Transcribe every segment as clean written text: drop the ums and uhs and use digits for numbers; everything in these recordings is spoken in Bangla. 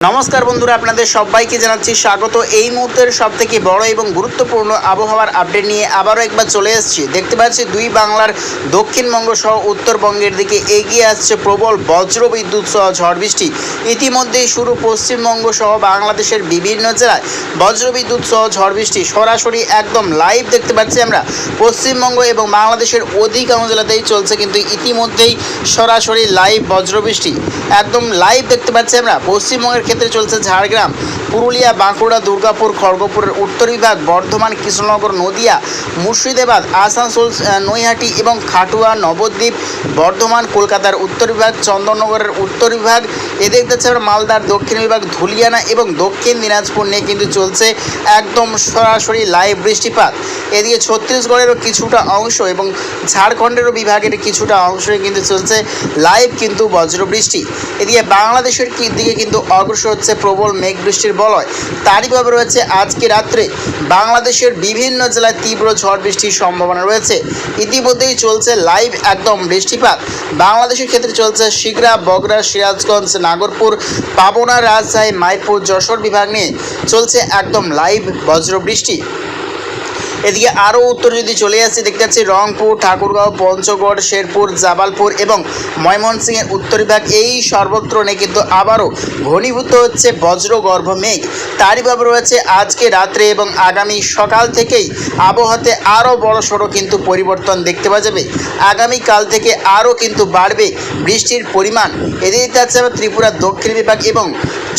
নমস্কার বন্ধুরা, আপনাদের সবাইকে জানাচ্ছি স্বাগত। এই মুহূর্তের সবথেকে বড় এবং গুরুত্বপূর্ণ আবহাওয়ার আপডেট নিয়ে আবারও একবার চলে এসেছি। দেখতে পাচ্ছি দুই বাংলার দক্ষিণবঙ্গ সহ উত্তরবঙ্গের দিকে এগিয়ে আসছে প্রবল বজ্রবিদ্যুৎ সহ ঝড় বৃষ্টি। ইতিমধ্যেই শুরু পশ্চিমবঙ্গ সহ বাংলাদেশের বিভিন্ন জেলায় বজ্রবিদ্যুৎ সহ ঝড় বৃষ্টি। সরাসরি একদম লাইভ দেখতে পাচ্ছি আমরা পশ্চিমবঙ্গ এবং বাংলাদেশের অধিকাংশ জেলাতেই চলছে কিন্তু ইতিমধ্যেই সরাসরি লাইভ বজ্রবৃষ্টি। একদম লাইভ দেখতে পাচ্ছি আমরা। পশ্চিমবঙ্গের ক্ষেত্রে চলছে ঝাড়গ্রাম, পুরুলিয়া, বাঁকুড়া, দুর্গাপুর, খড়গপুরের উত্তর বিভাগ, বর্ধমান, কৃষ্ণনগর, নদিয়া, মুর্শিদাবাদ, আসানসোল, নৈহাটি এবং খাটুয়া, নবদ্বীপ, বর্ধমান, কলকাতার উত্তর বিভাগ, চন্দননগরের উত্তর বিভাগ, এদের দেখতে আমরা মালদার দক্ষিণ বিভাগ, ধুলিয়ানা এবং দক্ষিণ দিনাজপুর নিয়ে কিন্তু চলছে একদম সরাসরি লাইভ বৃষ্টিপাত। এদিকে ছত্তিশগড়েরও কিছুটা অংশ এবং ঝাড়খণ্ডেরও বিভাগের কিছুটা অংশে কিন্তু চলছে লাইভ কিন্তু বজ্রবৃষ্টি। এদিকে বাংলাদেশের দিকে কিন্তু অগ্রসর হচ্ছে প্রবল মেঘ বৃষ্টির বলয়। তারই ভাবে রয়েছে আজকে রাত্রে বাংলাদেশের বিভিন্ন জেলায় তীব্র ঝড় বৃষ্টির সম্ভাবনা রয়েছে। ইতিমধ্যেই চলছে লাইভ একদম বৃষ্টিপাত। বাংলাদেশের ক্ষেত্রে চলছে সিগড়া, বগুড়া, সিরাজগঞ্জ, নাগরপুর, পাবনা, রাজশাহী, মাইরপুর, যশোর বিভাগ নিয়ে চলছে একদম লাইভ বজ্রবৃষ্টি। এদিকে আরও উত্তর যদি চলে আসছে, দেখতে পাচ্ছি রংপুর, ঠাকুরগাঁও, পঞ্চগড়, শেরপুর, জামালপুর এবং ময়মনসিংহের উত্তর বিভাগ, এই সর্বত্র নিয়ে কিন্তু আবারও ঘনীভূত হচ্ছে বজ্রগর্ভ মেঘ। তারই ভাবে রয়েছে আজকে রাত্রে এবং আগামী সকাল থেকেই আবহাওয়াতে আরও বড়সড় কিন্তু পরিবর্তন দেখতে পাওয়া যাবে। আগামীকাল থেকে আরও কিন্তু বাড়বে বৃষ্টির পরিমাণ। এদিকে দেখতে পাচ্ছি আমরা ত্রিপুরার দক্ষিণ বিভাগ এবং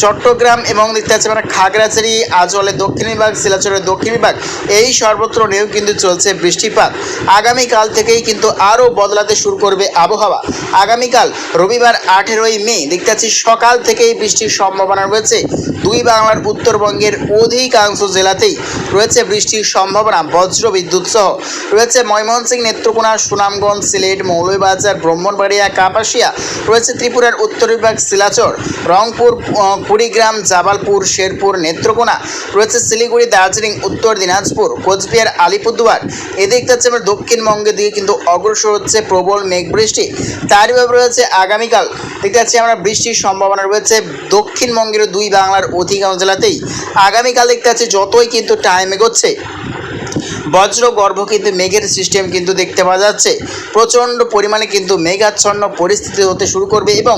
চট্টগ্রাম এবং দেখতে পাচ্ছি আমরা খাগড়াছড়ি, আজলের দক্ষিণ বিভাগ, শিলাচরের দক্ষিণ বিভাগ, এই সর্বত্র নিয়েও কিন্তু চলছে বৃষ্টিপাত। আগামীকাল থেকেই কিন্তু আরও বদলাতে শুরু করবে আবহাওয়া। আগামীকাল রবিবার 18ই মে দেখতে পাচ্ছি সকাল থেকেই বৃষ্টির সম্ভাবনা রয়েছে। দুই বাংলার উত্তরবঙ্গের অধিকাংশ জেলাতেই রয়েছে বৃষ্টির সম্ভাবনা। বজ্রবিদ্যুৎ সহ রয়েছে ময়মনসিংহ, নেত্রকোনা, সুনামগঞ্জ, সিলেট, মৌলভীবাজার, ব্রাহ্মণবাড়িয়া, কাপাসিয়া, রয়েছে ত্রিপুরার উত্তর বিভাগ, শিলাচর, রংপুর, কুড়িগ্রাম, জামালপুর, শেরপুর, নেত্রকোনা, রয়েছে শিলিগুড়ি, দার্জিলিং, উত্তর দিনাজপুর, কোচবিহার, আলিপুরদুয়ার। এদিকে দেখতে পাচ্ছি আমরা দক্ষিণবঙ্গের দিকে কিন্তু অগ্রসর হচ্ছে প্রবল মেঘ বৃষ্টি। তারই ভাবে রয়েছে আগামীকাল দেখতে পাচ্ছি আমরা বৃষ্টির সম্ভাবনা রয়েছে দক্ষিণবঙ্গের দুই বাংলার অধিকাংশ জেলাতেই। আগামীকাল দেখতে পাচ্ছি যতই কিন্তু টাইম এগোচ্ছে বজ্রগর্ভ কিন্তু মেঘের সিস্টেম কিন্তু দেখতে পাওয়া যাচ্ছে। প্রচণ্ড পরিমাণে কিন্তু মেঘাচ্ছন্ন পরিস্থিতি হতে শুরু করবে এবং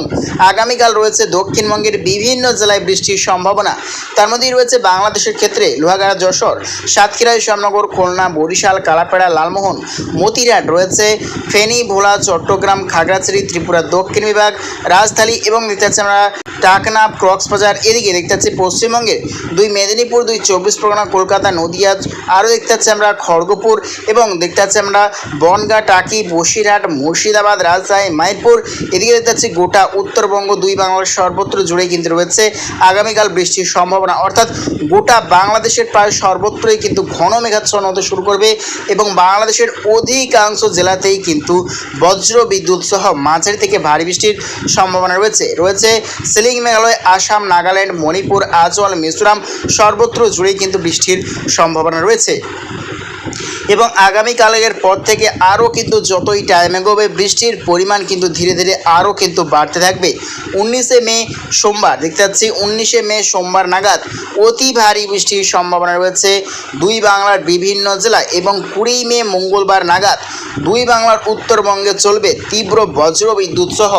আগামীকাল রয়েছে দক্ষিণবঙ্গের বিভিন্ন জেলায় বৃষ্টির সম্ভাবনা। তার মধ্যেই রয়েছে বাংলাদেশের ক্ষেত্রে লোহাগাড়া, যশোর, সাতক্ষীরা, শ্যামনগর, খুলনা, বরিশাল, কালাপাড়া, লালমোহন, মতিরাট, রয়েছে ফেনী, ভোলা, চট্টগ্রাম, খাগড়াছড়ি, ত্রিপুরার দক্ষিণ বিভাগ, রাজধানী এবং দেখতে পাচ্ছি আমরা টাকনাফ, কক্সবাজার। এদিকে দেখতে পাচ্ছি পশ্চিমবঙ্গের দুই মেদিনীপুর, দুই চব্বিশ পরগনা, কলকাতা, নদিয়া, আরও দেখতে পাচ্ছি আমরা খড়গপুর এবং দেখতে পাচ্ছি আমরা বনগাঁ, টাকি, বসিরহাট, মুর্শিদাবাদ, রাজশাহী, মাইরপুর। এদিকে দেখতে পাচ্ছি গোটা উত্তরবঙ্গ দুই বাংলার সর্বত্র জুড়েই কিন্তু রয়েছে আগামীকাল বৃষ্টির সম্ভাবনা। অর্থাৎ গোটা বাংলাদেশের প্রায় সর্বত্রই কিন্তু ঘন মেঘাচ্ছন্ন হতে শুরু করবে এবং বাংলাদেশের অধিকাংশ জেলাতেই কিন্তু বজ্র বিদ্যুৎ সহ মাঝারি থেকে ভারী বৃষ্টির সম্ভাবনা রয়েছে সিলিং, মেঘালয়, আসাম, নাগাল্যান্ড, মণিপুর, আজল, মিজোরাম, সর্বত্র জুড়েই কিন্তু বৃষ্টির সম্ভাবনা রয়েছে। এবং আগামীকালের পর থেকে আরও কিন্তু যতই টাইম এগোবে বৃষ্টির পরিমাণ কিন্তু ধীরে ধীরে আরও কিন্তু বাড়তে থাকবে। 19শে মে সোমবার দেখতে পাচ্ছি 19শে মে সোমবার নাগাদ অতি ভারী বৃষ্টির সম্ভাবনা রয়েছে দুই বাংলার বিভিন্ন জেলায় এবং 20 মে মঙ্গলবার নাগাদ দুই বাংলার উত্তরবঙ্গে চলবে তীব্র বজ্রবিদ্যুৎ সহ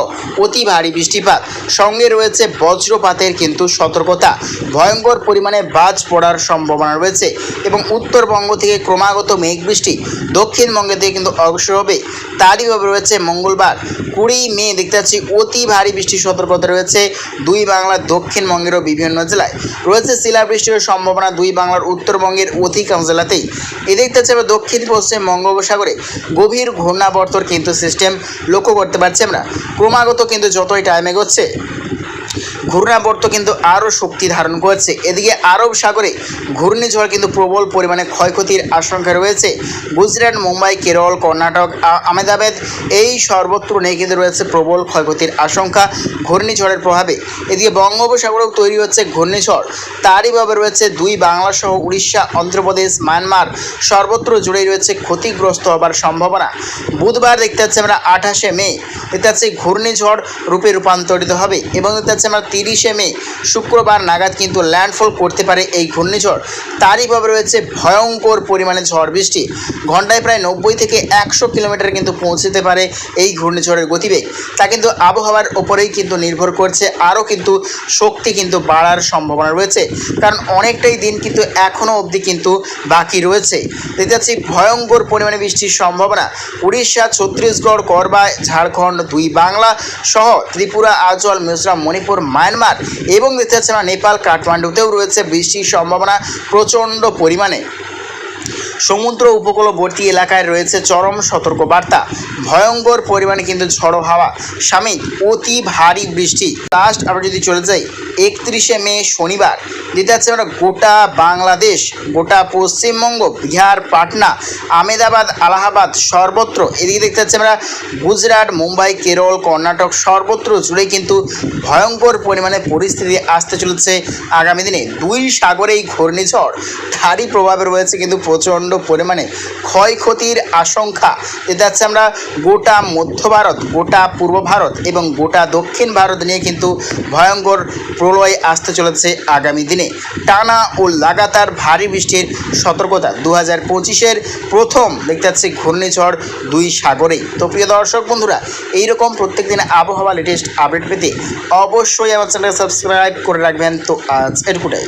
অতি ভারী বৃষ্টিপাত। সঙ্গে রয়েছে বজ্রপাতের কিন্তু সতর্কতা। ভয়ঙ্কর পরিমাণে বাজ পড়ার সম্ভাবনা রয়েছে এবং উত্তরবঙ্গ থেকে ক্রমাগত মেঘ বৃষ্টি দক্ষিণবঙ্গে থেকে কিন্তু অগ্রসর হবে। তারই ভাবে রয়েছে মঙ্গলবার 20 মে দেখতে পাচ্ছি অতি ভারী বৃষ্টির সতর্কতা রয়েছে দুই বাংলার দক্ষিণবঙ্গেরও বিভিন্ন জেলায়। রয়েছে শিলাবৃষ্টির সম্ভাবনা দুই বাংলার উত্তরবঙ্গের অধিকাংশ জেলাতেই। এ দেখতে পাচ্ছি আমরা দক্ষিণ পশ্চিম বঙ্গোপসাগরে গভীর ঘূর্ণাবর্তর কিন্তু সিস্টেম লক্ষ্য করতে পারছি আমরা। ক্রমাগত কিন্তু যতই টাইম এগোচ্ছে ঘূর্ণাবর্ত কিন্তু আরও শক্তি ধারণ করেছে। এদিকে আরব সাগরে ঘূর্ণিঝড় কিন্তু প্রবল পরিমাণে ক্ষয়ক্ষতির আশঙ্কা রয়েছে। গুজরাট, মুম্বাই, কেরল, কর্ণাটক, আহমেদাবাদ, এই সর্বত্র নিয়ে কিন্তু রয়েছে প্রবল ক্ষয়ক্ষতির আশঙ্কা ঘূর্ণিঝড়ের প্রভাবে। এদিকে বঙ্গোপসাগরেও তৈরি হচ্ছে ঘূর্ণিঝড়। তারই ভাবে রয়েছে দুই বাংলা সহ উড়িষ্যা, অন্ধ্রপ্রদেশ, মায়ানমার, সর্বত্র জুড়েই রয়েছে ক্ষতিগ্রস্ত হবার সম্ভাবনা। বুধবার দেখতে পাচ্ছি আমরা 28শে মে দেখতে পাচ্ছি ঘূর্ণিঝড় রূপে রূপান্তরিত হবে এবং দেখতে পাচ্ছি আমরা 30শে মে শুক্রবার নাগাদ কিন্তু ল্যান্ডফল করতে পারে এই ঘূর্ণিঝড়। তারই প্রভাবে রয়েছে ভয়ঙ্কর পরিমাণে ঝড় বৃষ্টি, ঘন্টায় প্রায় 90 থেকে 100 কিলোমিটার কিন্তু পৌঁছতে পারে এই ঘূর্ণিঝড়ের গতিবেগ। তা কিন্তু আবহাওয়ার ওপরেই কিন্তু নির্ভর করছে, আরও কিন্তু শক্তি কিন্তু বাড়ার সম্ভাবনা রয়েছে, কারণ অনেকটাই দিন কিন্তু এখনও অবধি কিন্তু বাকি রয়েছে। দেখতে পাচ্ছি ভয়ঙ্কর পরিমাণে বৃষ্টির সম্ভাবনা উড়িষ্যা, ছত্তিশগড়, করবা, ঝাড়খণ্ড, দুই বাংলা সহ ত্রিপুরা, আজল, মিজোরাম, মণিপুর, মায়ানমার এবং দেখতে পাচ্ছি আমরা নেপাল, কাঠমান্ডুতেও রয়েছে বৃষ্টির সম্ভাবনা প্রচণ্ড পরিমাণে। সমুদ্র উপকূলবর্তী এলাকায় রয়েছে চরম সতর্কবার্তা, ভয়ঙ্কর পরিমাণে কিন্তু ঝড়ো হাওয়া সাময়িক অতি ভারী বৃষ্টি। লাস্ট আমরা যদি চলে যাই 31শে মে শনিবার, যেটা হচ্ছে আমরা গোটা বাংলাদেশ, গোটা পশ্চিমবঙ্গ, বিহার, পাটনা, আহমেদাবাদ, আলাহাবাদ সর্বত্র, এদিকে দেখতে পাচ্ছি আমরা গুজরাট, মুম্বাই, কেরল, কর্ণাটক সর্বত্র জুড়েই কিন্তু ভয়ঙ্কর পরিমাণে পরিস্থিতি আসতে চলেছে আগামী দিনে। দুই সাগরেই ঘূর্ণিঝড়, তারই প্রভাবে রয়েছে কিন্তু প্রচণ্ড পরিমাণে ক্ষয়ক্ষতির আশঙ্কা। যেটা হচ্ছে আমরা গোটা মধ্য ভারত, গোটা পূর্ব ভারত এবং গোটা দক্ষিণ ভারত নিয়ে কিন্তু ভয়ঙ্কর প্রলয় আসতে চলেছে আগামী দিনে। টানা ও লাগাতার ভারী বৃষ্টির সতর্কতা 2025-এর প্রথম দেখতে পাচ্ছি ঘূর্ণিঝড় দুই সাগরেই। তো প্রিয় দর্শক বন্ধুরা, এইরকম প্রত্যেক দিন আবহাওয়া লেটেস্ট আপডেট পেতে অবশ্যই আমার চ্যানেলকে সাবস্ক্রাইব করে রাখবেন। তো আজ এটুকুটাই।